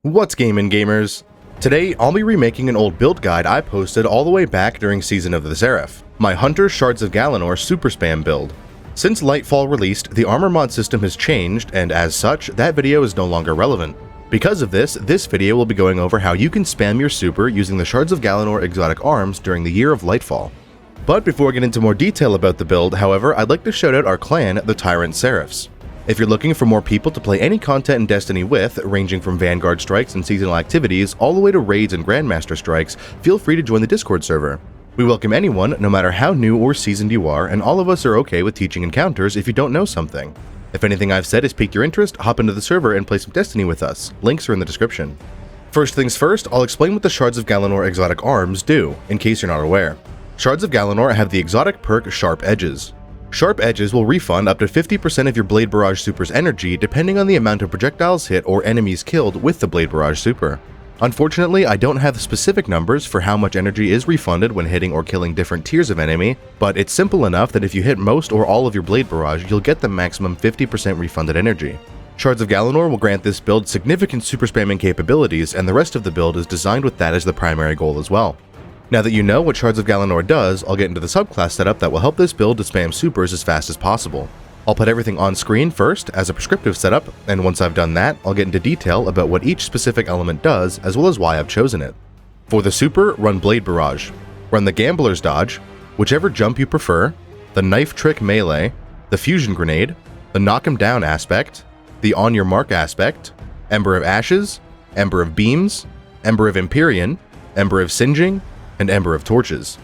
What's gaming, gamers? Today, I'll be remaking an old build guide I posted all the way back during Season of the Seraph, my Hunter Shards of Galanor super spam build. Since Lightfall released, the Armour Mod System has changed, and as such, that video is no longer relevant. Because of this video will be going over how you can spam your super using the Shards of Galanor exotic arms during the year of Lightfall. But before I get into more detail about the build, however, I'd like to shout out our clan, the Tyrant Seraphs. If you're looking for more people to play any content in Destiny with, ranging from Vanguard strikes and seasonal activities all the way to raids and Grandmaster strikes, feel free to join the Discord server. We welcome anyone, no matter how new or seasoned you are, and all of us are okay with teaching encounters if you don't know something. If anything I've said has piqued your interest, hop into the server and play some Destiny with us. Links are in the description. First things first, I'll explain what the Shards of Galanor exotic arms do, in case you're not aware. Shards of Galanor have the exotic perk Sharp Edges. Sharp Edges will refund up to 50% of your Blade Barrage super's energy depending on the amount of projectiles hit or enemies killed with the Blade Barrage super. Unfortunately, I don't have the specific numbers for how much energy is refunded when hitting or killing different tiers of enemy, but it's simple enough that if you hit most or all of your Blade Barrage, you'll get the maximum 50% refunded energy. Shards of Galanor will grant this build significant super spamming capabilities, and the rest of the build is designed with that as the primary goal as well. Now that you know what Shards of Galanor does, I'll get into the subclass setup that will help this build to spam supers as fast as possible. I'll put everything on screen first as a prescriptive setup, and once I've done that, I'll get into detail about what each specific element does as well as why I've chosen it. For the super, run Blade Barrage. Run the Gambler's Dodge, whichever jump you prefer, the Knife Trick Melee, the Fusion Grenade, the Knock 'em Down aspect, the On Your Mark aspect, Ember of Ashes, Ember of Beams, Ember of Empyrean, Ember of Singeing, and Ember of Torches.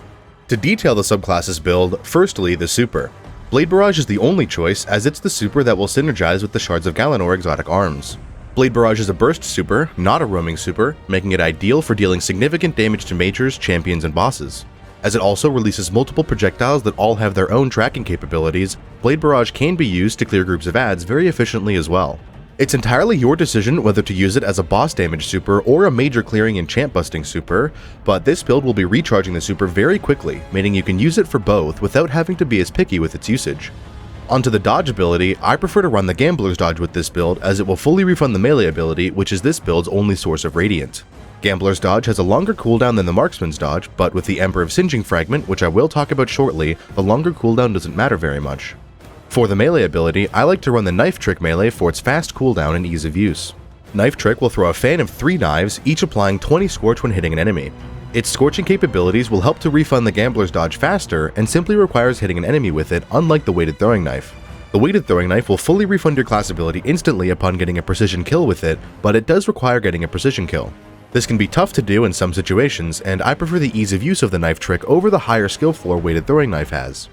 To detail the subclasses build, firstly the super. Blade Barrage is the only choice as it's the super that will synergize with the Shards of Galanor exotic arms. Blade Barrage is a burst super, not a roaming super, making it ideal for dealing significant damage to mages, champions, and bosses. As it also releases multiple projectiles that all have their own tracking capabilities, Blade Barrage can be used to clear groups of adds very efficiently as well. It's entirely your decision whether to use it as a boss damage super or a major clearing and champ busting super, but this build will be recharging the super very quickly, meaning you can use it for both without having to be as picky with its usage. Onto the dodge ability, I prefer to run the Gambler's Dodge with this build as it will fully refund the melee ability, which is this build's only source of radiant. Gambler's Dodge has a longer cooldown than the Marksman's Dodge, but with the Ember of Singeing fragment, which I will talk about shortly, the longer cooldown doesn't matter very much. For the melee ability, I like to run the Knife Trick melee for its fast cooldown and ease of use. Knife Trick will throw a fan of 3 knives, each applying 20 scorch when hitting an enemy. Its scorching capabilities will help to refund the Gambler's Dodge faster and simply requires hitting an enemy with it, unlike the weighted throwing knife. The weighted throwing knife will fully refund your class ability instantly upon getting a precision kill with it, but it does require getting a precision kill. This can be tough to do in some situations, and I prefer the ease of use of the Knife Trick over the higher skill floor weighted throwing knife has.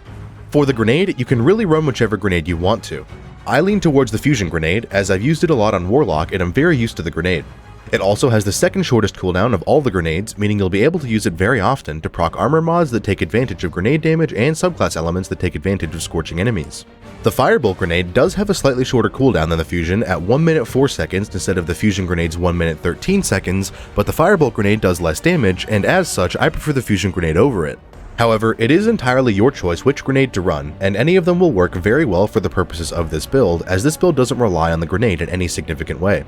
For the grenade, you can really run whichever grenade you want to. I lean towards the Fusion Grenade, as I've used it a lot on Warlock and I'm very used to the grenade. It also has the second shortest cooldown of all the grenades, meaning you'll be able to use it very often to proc armor mods that take advantage of grenade damage and subclass elements that take advantage of scorching enemies. The Firebolt Grenade does have a slightly shorter cooldown than the Fusion at 1 minute 4 seconds instead of the Fusion Grenade's 1 minute 13 seconds, but the Firebolt Grenade does less damage, and as such I prefer the Fusion Grenade over it. However, it is entirely your choice which grenade to run, and any of them will work very well for the purposes of this build, as this build doesn't rely on the grenade in any significant way.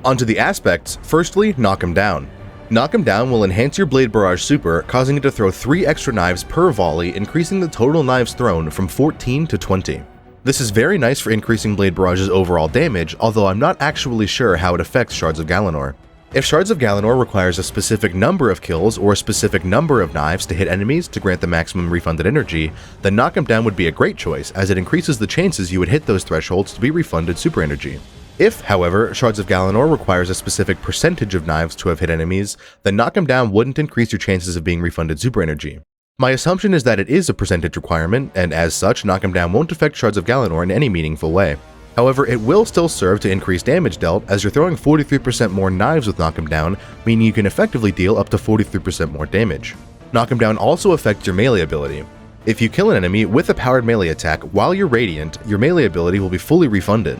Onto the aspects, firstly, Knock 'em Down. Knock 'em Down will enhance your Blade Barrage super, causing it to throw 3 extra knives per volley, increasing the total knives thrown from 14 to 20. This is very nice for increasing Blade Barrage's overall damage, although I'm not actually sure how it affects Shards of Galanor. If Shards of Galanor requires a specific number of kills or a specific number of knives to hit enemies to grant the maximum refunded energy, then Knock 'em Down would be a great choice, as it increases the chances you would hit those thresholds to be refunded super energy. If, however, Shards of Galanor requires a specific percentage of knives to have hit enemies, then Knock 'em Down wouldn't increase your chances of being refunded super energy. My assumption is that it is a percentage requirement, and as such, Knock 'em Down won't affect Shards of Galanor in any meaningful way. However, it will still serve to increase damage dealt, as you're throwing 43% more knives with Knock 'em Down, meaning you can effectively deal up to 43% more damage. Knock 'em Down also affects your melee ability. If you kill an enemy with a powered melee attack while you're radiant, your melee ability will be fully refunded.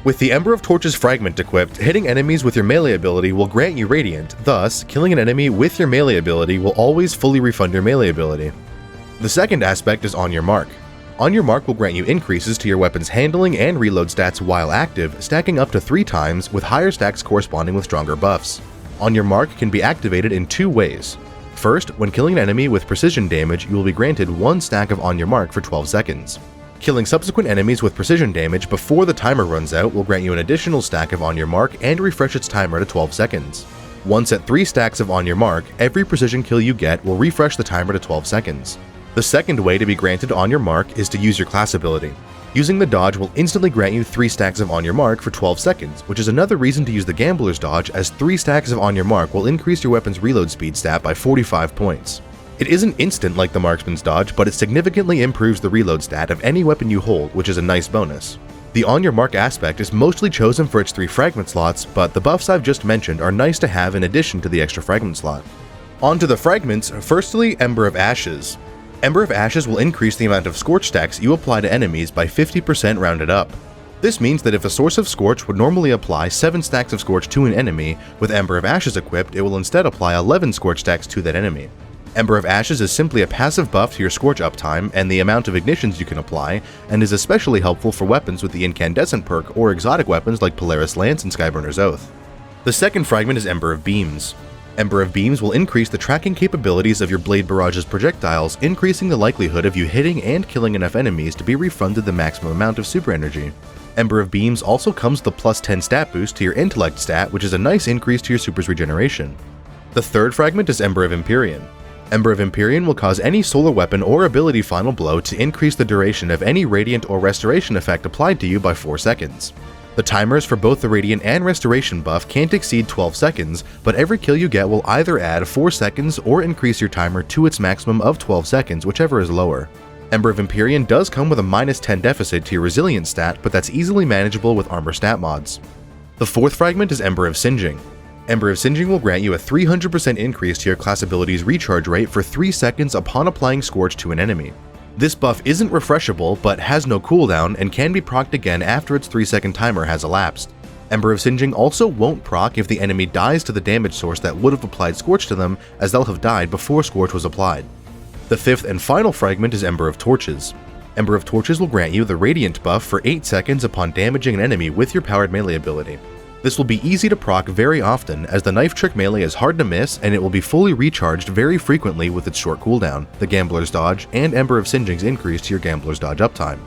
With the Ember of Torches fragment equipped, hitting enemies with your melee ability will grant you radiant, thus, killing an enemy with your melee ability will always fully refund your melee ability. The second aspect is On Your Mark. On Your Mark will grant you increases to your weapon's handling and reload stats while active, stacking up to 3 times, with higher stacks corresponding with stronger buffs. On Your Mark can be activated in 2 ways. First, when killing an enemy with precision damage, you will be granted 1 stack of On Your Mark for 12 seconds. Killing subsequent enemies with precision damage before the timer runs out will grant you an additional stack of On Your Mark and refresh its timer to 12 seconds. Once at 3 stacks of On Your Mark, every precision kill you get will refresh the timer to 12 seconds. The second way to be granted On Your Mark is to use your class ability. Using the dodge will instantly grant you 3 stacks of On Your Mark for 12 seconds, which is another reason to use the Gambler's dodge, as 3 stacks of On Your Mark will increase your weapon's reload speed stat by 45 points. It isn't instant like the Marksman's dodge, but it significantly improves the reload stat of any weapon you hold, which is a nice bonus. The On Your Mark aspect is mostly chosen for its 3 fragment slots, but the buffs I've just mentioned are nice to have in addition to the extra fragment slot. On to the fragments, firstly Ember of Ashes. Ember of Ashes will increase the amount of Scorch stacks you apply to enemies by 50% rounded up. This means that if a source of Scorch would normally apply 7 stacks of Scorch to an enemy, with Ember of Ashes equipped, it will instead apply 11 Scorch stacks to that enemy. Ember of Ashes is simply a passive buff to your Scorch uptime and the amount of ignitions you can apply, and is especially helpful for weapons with the Incandescent perk or exotic weapons like Polaris Lance and Skyburner's Oath. The second fragment is Ember of Beams. Ember of Beams will increase the tracking capabilities of your Blade Barrage's projectiles, increasing the likelihood of you hitting and killing enough enemies to be refunded the maximum amount of super energy. Ember of Beams also comes with a plus 10 stat boost to your Intellect stat, which is a nice increase to your super's regeneration. The third fragment is Ember of Empyrean. Ember of Empyrean will cause any solar weapon or ability final blow to increase the duration of any Radiant or Restoration effect applied to you by 4 seconds. The timers for both the Radiant and Restoration buff can't exceed 12 seconds, but every kill you get will either add 4 seconds or increase your timer to its maximum of 12 seconds, whichever is lower. Ember of Empyrean does come with a minus 10 deficit to your Resilience stat, but that's easily manageable with armor stat mods. The fourth fragment is Ember of Singeing. Ember of Singeing will grant you a 300% increase to your class ability's recharge rate for 3 seconds upon applying Scorch to an enemy. This buff isn't refreshable, but has no cooldown and can be procced again after its 3-second timer has elapsed. Ember of Singeing also won't proc if the enemy dies to the damage source that would have applied Scorch to them, as they'll have died before Scorch was applied. The fifth and final fragment is Ember of Torches. Ember of Torches will grant you the Radiant buff for 8 seconds upon damaging an enemy with your powered melee ability. This will be easy to proc very often, as the knife trick melee is hard to miss and it will be fully recharged very frequently with its short cooldown, the Gambler's dodge, and Ember of Singeing's increase to your Gambler's dodge uptime.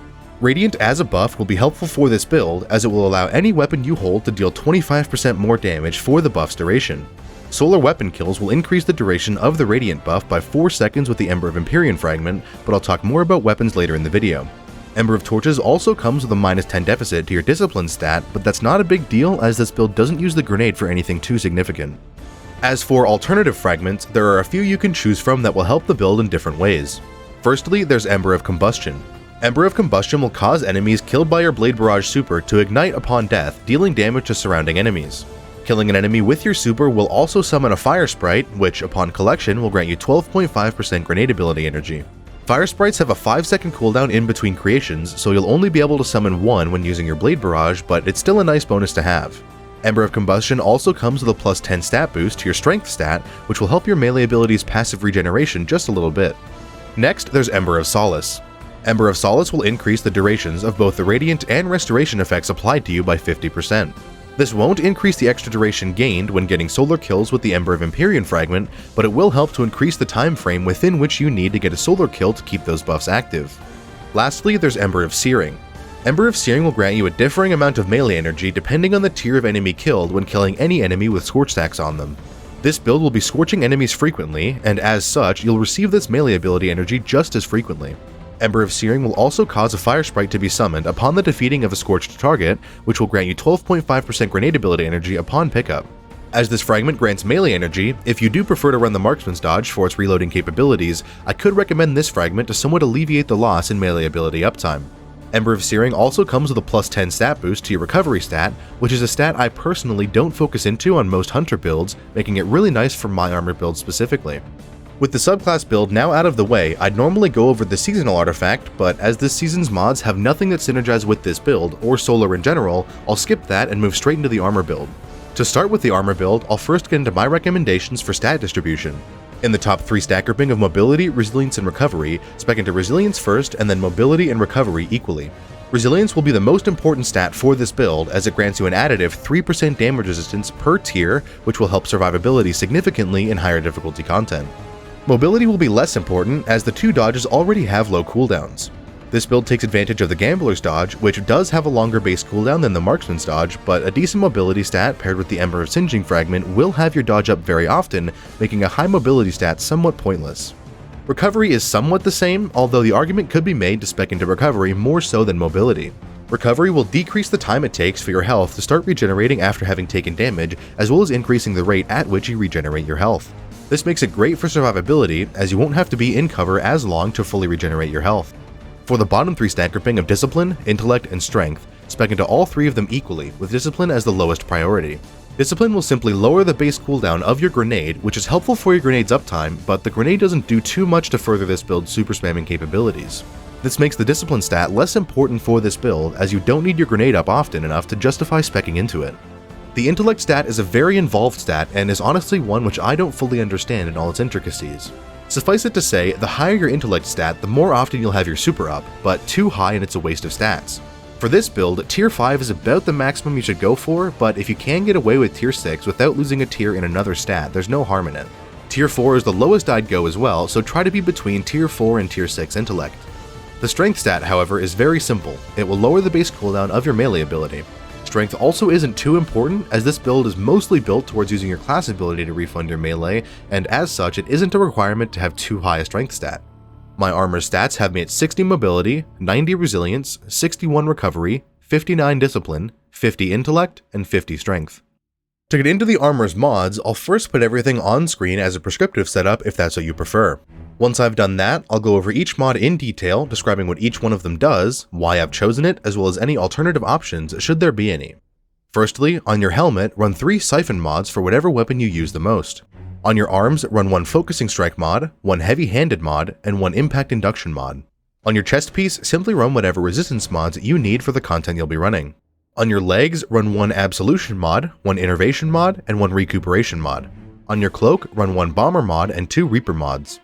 Radiant as a buff will be helpful for this build, as it will allow any weapon you hold to deal 25% more damage for the buff's duration. Solar weapon kills will increase the duration of the Radiant buff by 4 seconds with the Ember of Empyrean fragment, but I'll talk more about weapons later in the video. Ember of Torches also comes with a minus 10 deficit to your Discipline stat, but that's not a big deal as this build doesn't use the grenade for anything too significant. As for alternative fragments, there are a few you can choose from that will help the build in different ways. Firstly, there's Ember of Combustion. Ember of Combustion will cause enemies killed by your Blade Barrage super to ignite upon death, dealing damage to surrounding enemies. Killing an enemy with your super will also summon a Fire Sprite, which upon collection will grant you 12.5% grenade ability energy. Fire Sprites have a 5-second cooldown in between creations, so you'll only be able to summon one when using your Blade Barrage, but it's still a nice bonus to have. Ember of Combustion also comes with a plus 10 stat boost to your Strength stat, which will help your melee ability's passive regeneration just a little bit. Next, there's Ember of Solace. Ember of Solace will increase the durations of both the Radiant and Restoration effects applied to you by 50%. This won't increase the extra duration gained when getting solar kills with the Ember of Empyrean fragment, but it will help to increase the time frame within which you need to get a solar kill to keep those buffs active. Lastly, there's Ember of Searing. Ember of Searing will grant you a differing amount of melee energy depending on the tier of enemy killed when killing any enemy with Scorch stacks on them. This build will be scorching enemies frequently, and as such, you'll receive this melee ability energy just as frequently. Ember of Searing will also cause a Fire Sprite to be summoned upon the defeating of a scorched target, which will grant you 12.5% grenade ability energy upon pickup. As this fragment grants melee energy, if you do prefer to run the Marksman's dodge for its reloading capabilities, I could recommend this fragment to somewhat alleviate the loss in melee ability uptime. Ember of Searing also comes with a plus 10 stat boost to your recovery stat, which is a stat I personally don't focus into on most hunter builds, making it really nice for my armor build specifically. With the subclass build now out of the way, I'd normally go over the seasonal artifact, but as this season's mods have nothing that synergize with this build, or solar in general, I'll skip that and move straight into the armor build. To start with the armor build, I'll first get into my recommendations for stat distribution. In the top 3 stat grouping of Mobility, Resilience, and Recovery, spec into Resilience first and then Mobility and Recovery equally. Resilience will be the most important stat for this build as it grants you an additive 3% damage resistance per tier, which will help survivability significantly in higher difficulty content. Mobility will be less important as the 2 dodges already have low cooldowns. This build takes advantage of the Gambler's dodge, which does have a longer base cooldown than the Marksman's dodge, but a decent mobility stat paired with the Ember of Singeing Fragment will have your dodge up very often, making a high mobility stat somewhat pointless. Recovery is somewhat the same, although the argument could be made to spec into Recovery more so than Mobility. Recovery will decrease the time it takes for your health to start regenerating after having taken damage, as well as increasing the rate at which you regenerate your health. This makes it great for survivability, as you won't have to be in cover as long to fully regenerate your health. For the bottom 3 stat grouping of Discipline, Intellect, and Strength, spec into all 3 of them equally, with Discipline as the lowest priority. Discipline will simply lower the base cooldown of your grenade, which is helpful for your grenade's uptime, but the grenade doesn't do too much to further this build's super spamming capabilities. This makes the Discipline stat less important for this build, as you don't need your grenade up often enough to justify speccing into it. The Intellect stat is a very involved stat and is honestly one which I don't fully understand in all its intricacies. Suffice it to say, the higher your Intellect stat, the more often you'll have your super up, but too high and it's a waste of stats. For this build, tier 5 is about the maximum you should go for, but if you can get away with tier 6 without losing a tier in another stat, there's no harm in it. Tier 4 is the lowest I'd go as well, so try to be between tier 4 and tier 6 Intellect. The Strength stat, however, is very simple. It will lower the base cooldown of your melee ability. Strength also isn't too important, as this build is mostly built towards using your class ability to refund your melee, and as such it isn't a requirement to have too high a strength stat. My armor stats have me at 60 mobility, 90 resilience, 61 recovery, 59 discipline, 50 intellect, and 50 strength. To get into the armor's mods, I'll first put everything on screen as a prescriptive setup if that's what you prefer. Once I've done that, I'll go over each mod in detail, describing what each one of them does, why I've chosen it, as well as any alternative options should there be any. Firstly, on your helmet, run 3 siphon mods for whatever weapon you use the most. On your arms, run 1 focusing strike mod, 1 heavy-handed mod, and 1 impact induction mod. On your chest piece, simply run whatever resistance mods you need for the content you'll be running. On your legs, run 1 absolution mod, 1 innervation mod, and 1 recuperation mod. On your cloak, run 1 bomber mod and 2 reaper mods.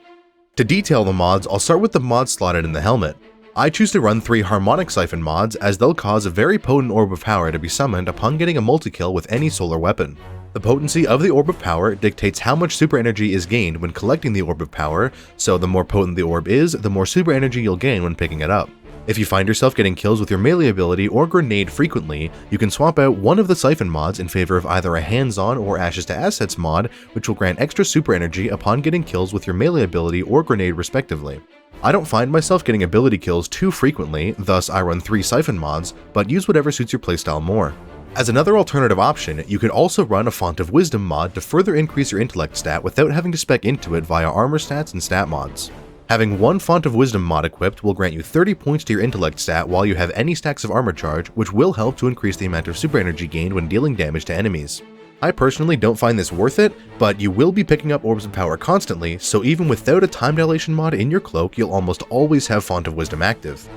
To detail the mods, I'll start with the mods slotted in the helmet. I choose to run 3 harmonic siphon mods as they'll cause a very potent orb of power to be summoned upon getting a multi-kill with any solar weapon. The potency of the orb of power dictates how much super energy is gained when collecting the orb of power, so the more potent the orb is, the more super energy you'll gain when picking it up. If you find yourself getting kills with your melee ability or grenade frequently, you can swap out one of the siphon mods in favor of either a hands-on or ashes to assets mod, which will grant extra super energy upon getting kills with your melee ability or grenade respectively. I don't find myself getting ability kills too frequently, thus I run 3 siphon mods, but use whatever suits your playstyle more. As another alternative option, you could also run a Font of Wisdom mod to further increase your intellect stat without having to spec into it via armor stats and stat mods. Having 1 Font of Wisdom mod equipped will grant you 30 points to your intellect stat while you have any stacks of armor charge, which will help to increase the amount of super energy gained when dealing damage to enemies. I personally don't find this worth it, but you will be picking up orbs of power constantly, so even without a time dilation mod in your cloak, you'll almost always have Font of Wisdom active.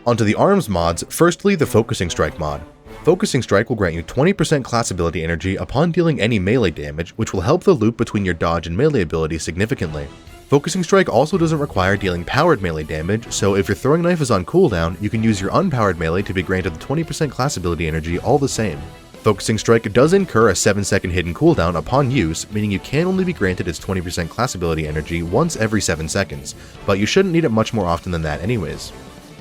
Onto the arms mods, firstly the Focusing Strike mod. Focusing Strike will grant you 20% class ability energy upon dealing any melee damage, which will help the loop between your dodge and melee ability significantly. Focusing Strike also doesn't require dealing powered melee damage, so if your throwing knife is on cooldown, you can use your unpowered melee to be granted the 20% class ability energy all the same. Focusing Strike does incur a 7-second hidden cooldown upon use, meaning you can only be granted its 20% class ability energy once every 7 seconds, but you shouldn't need it much more often than that anyways.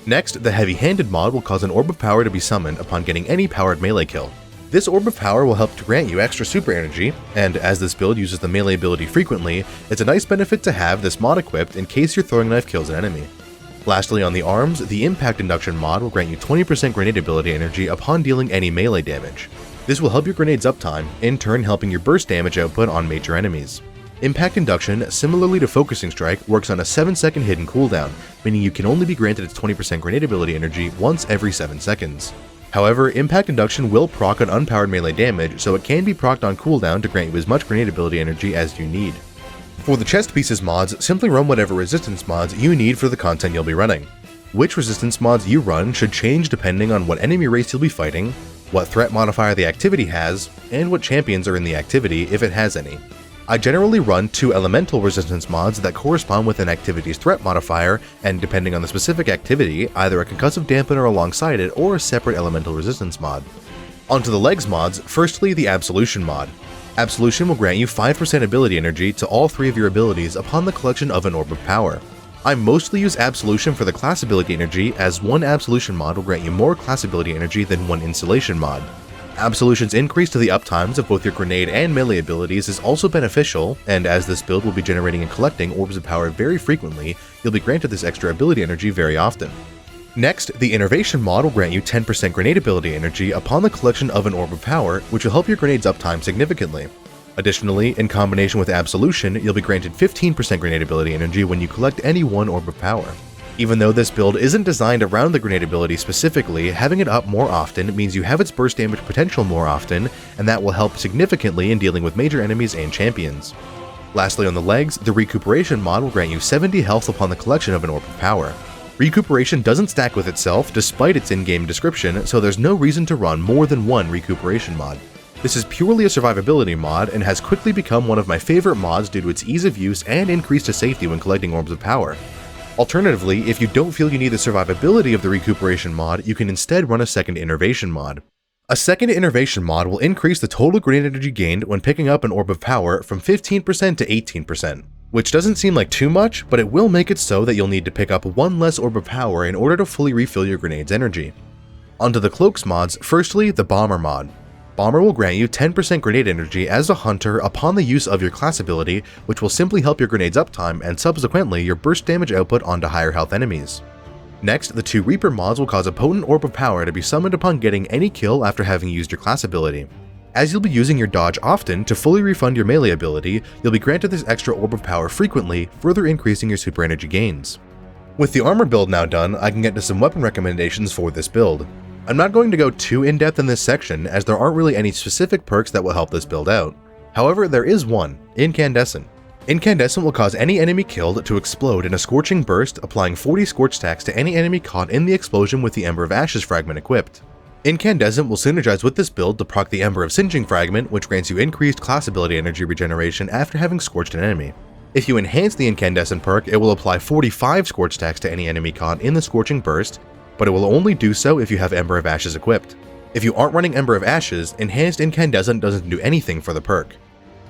Next, the Heavy-Handed mod will cause an Orb of Power to be summoned upon getting any powered melee kill. This Orb of Power will help to grant you extra super energy, and as this build uses the melee ability frequently, it's a nice benefit to have this mod equipped in case your throwing knife kills an enemy. Lastly, on the arms, the Impact Induction mod will grant you 20% grenade ability energy upon dealing any melee damage. This will help your grenade's uptime, in turn helping your burst damage output on major enemies. Impact Induction, similarly to Focusing Strike, works on a 7-second hidden cooldown, meaning you can only be granted its 20% grenade ability energy once every 7 seconds. However, Impact Induction will proc on unpowered melee damage, so it can be procced on cooldown to grant you as much grenade ability energy as you need. For the chest pieces mods, simply run whatever resistance mods you need for the content you'll be running. Which resistance mods you run should change depending on what enemy race you'll be fighting, what threat modifier the activity has, and what champions are in the activity if it has any. I generally run 2 elemental resistance mods that correspond with an activity's threat modifier, and depending on the specific activity, either a concussive dampener alongside it or a separate elemental resistance mod. Onto the legs mods, firstly the Absolution mod. Absolution will grant you 5% ability energy to all 3 of your abilities upon the collection of an Orb of Power. I mostly use Absolution for the class ability energy, as 1 Absolution mod will grant you more class ability energy than 1 Insulation mod. Absolution's increase to the uptimes of both your grenade and melee abilities is also beneficial, and as this build will be generating and collecting Orbs of Power very frequently, you'll be granted this extra ability energy very often. Next, the Innervation mod will grant you 10% grenade ability energy upon the collection of an Orb of Power, which will help your grenade's uptime significantly. Additionally, in combination with Absolution, you'll be granted 15% grenade ability energy when you collect any 1 Orb of Power. Even though this build isn't designed around the grenade ability specifically, having it up more often means you have its burst damage potential more often, and that will help significantly in dealing with major enemies and champions. Lastly, on the legs, the Recuperation mod will grant you 70 health upon the collection of an Orb of Power. Recuperation doesn't stack with itself despite its in-game description, so there's no reason to run more than 1 Recuperation mod. This is purely a survivability mod and has quickly become one of my favorite mods due to its ease of use and increase to safety when collecting Orbs of Power. Alternatively, if you don't feel you need the survivability of the Recuperation mod, you can instead run a second Innervation mod. A second Innervation mod will increase the total grenade energy gained when picking up an Orb of Power from 15% to 18%, which doesn't seem like too much, but it will make it so that you'll need to pick up 1 less Orb of Power in order to fully refill your grenade's energy. Onto the cloaks mods, firstly the Bomber mod. Bomber will grant you 10% grenade energy as a hunter upon the use of your class ability, which will simply help your grenade's uptime and subsequently your burst damage output onto higher health enemies. Next, the 2 Reaper mods will cause a potent Orb of Power to be summoned upon getting any kill after having used your class ability. As you'll be using your dodge often to fully refund your melee ability, you'll be granted this extra Orb of Power frequently, further increasing your super energy gains. With the armor build now done, I can get to some weapon recommendations for this build. I'm not going to go too in-depth in this section, as there aren't really any specific perks that will help this build out. However, there is one, Incandescent. Incandescent will cause any enemy killed to explode in a scorching burst, applying 40 scorch stacks to any enemy caught in the explosion with the Ember of Ashes fragment equipped. Incandescent will synergize with this build to proc the Ember of Singeing fragment, which grants you increased class ability energy regeneration after having scorched an enemy. If you enhance the Incandescent perk, it will apply 45 scorch stacks to any enemy caught in the scorching burst, but it will only do so if you have Ember of Ashes equipped. If you aren't running Ember of Ashes, Enhanced Incandescent doesn't do anything for the perk.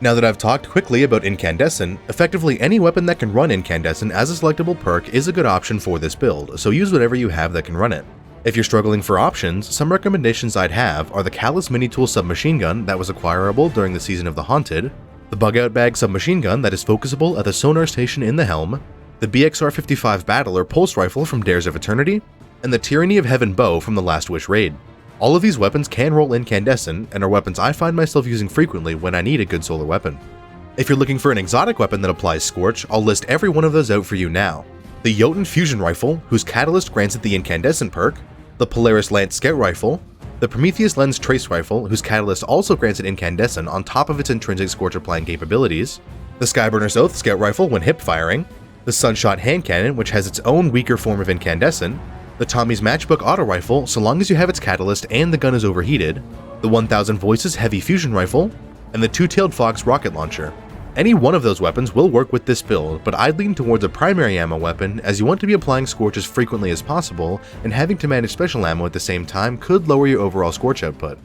Now that I've talked quickly about Incandescent, effectively any weapon that can run Incandescent as a selectable perk is a good option for this build, so use whatever you have that can run it. If you're struggling for options, some recommendations I'd have are the Callus Mini-Tool Submachine Gun that was acquirable during the Season of the Haunted, the Bug-Out Bag Submachine Gun that is focusable at the sonar station in the helm, the BXR-55 Battler Pulse Rifle from Dares of Eternity, and the Tyranny of Heaven Bow from the Last Wish raid. All of these weapons can roll Incandescent, and are weapons I find myself using frequently when I need a good solar weapon. If you're looking for an exotic weapon that applies Scorch, I'll list every one of those out for you now. The Jotun Fusion Rifle, whose Catalyst grants it the Incandescent perk, the Polaris Lance Scout Rifle, the Prometheus Lens Trace Rifle, whose Catalyst also grants it Incandescent on top of its intrinsic Scorch applying capabilities, the Skyburner's Oath Scout Rifle when hip firing, the Sunshot Hand Cannon, which has its own weaker form of Incandescent, the Tommy's Matchbook Auto Rifle so long as you have its Catalyst and the gun is overheated, the 1000 Voices Heavy Fusion Rifle, and the Two-Tailed Fox Rocket Launcher. Any one of those weapons will work with this build, but I'd lean towards a primary ammo weapon as you want to be applying Scorch as frequently as possible, and having to manage special ammo at the same time could lower your overall Scorch output.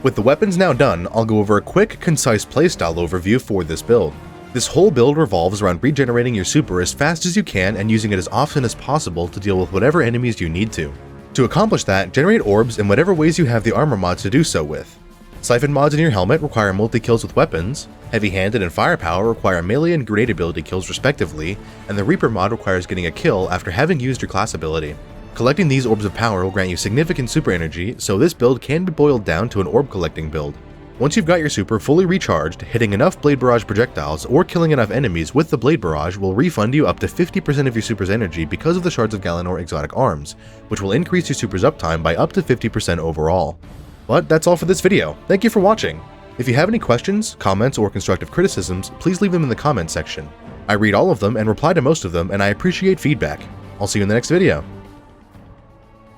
With the weapons now done, I'll go over a quick, concise playstyle overview for this build. This whole build revolves around regenerating your super as fast as you can and using it as often as possible to deal with whatever enemies you need to. To accomplish that, generate orbs in whatever ways you have the armor mods to do so with. Siphon mods in your helmet require multi-kills with weapons, heavy-handed and firepower require melee and grenade ability kills respectively, and the Reaper mod requires getting a kill after having used your class ability. Collecting these orbs of power will grant you significant super energy, so this build can be boiled down to an orb collecting build. Once you've got your super fully recharged, hitting enough Blade Barrage projectiles or killing enough enemies with the Blade Barrage will refund you up to 50% of your super's energy because of the Shards of Galanor exotic arms, which will increase your super's uptime by up to 50% overall. But that's all for this video. Thank you for watching. If you have any questions, comments, or constructive criticisms, please leave them in the comments section. I read all of them and reply to most of them, and I appreciate feedback. I'll see you in the next video.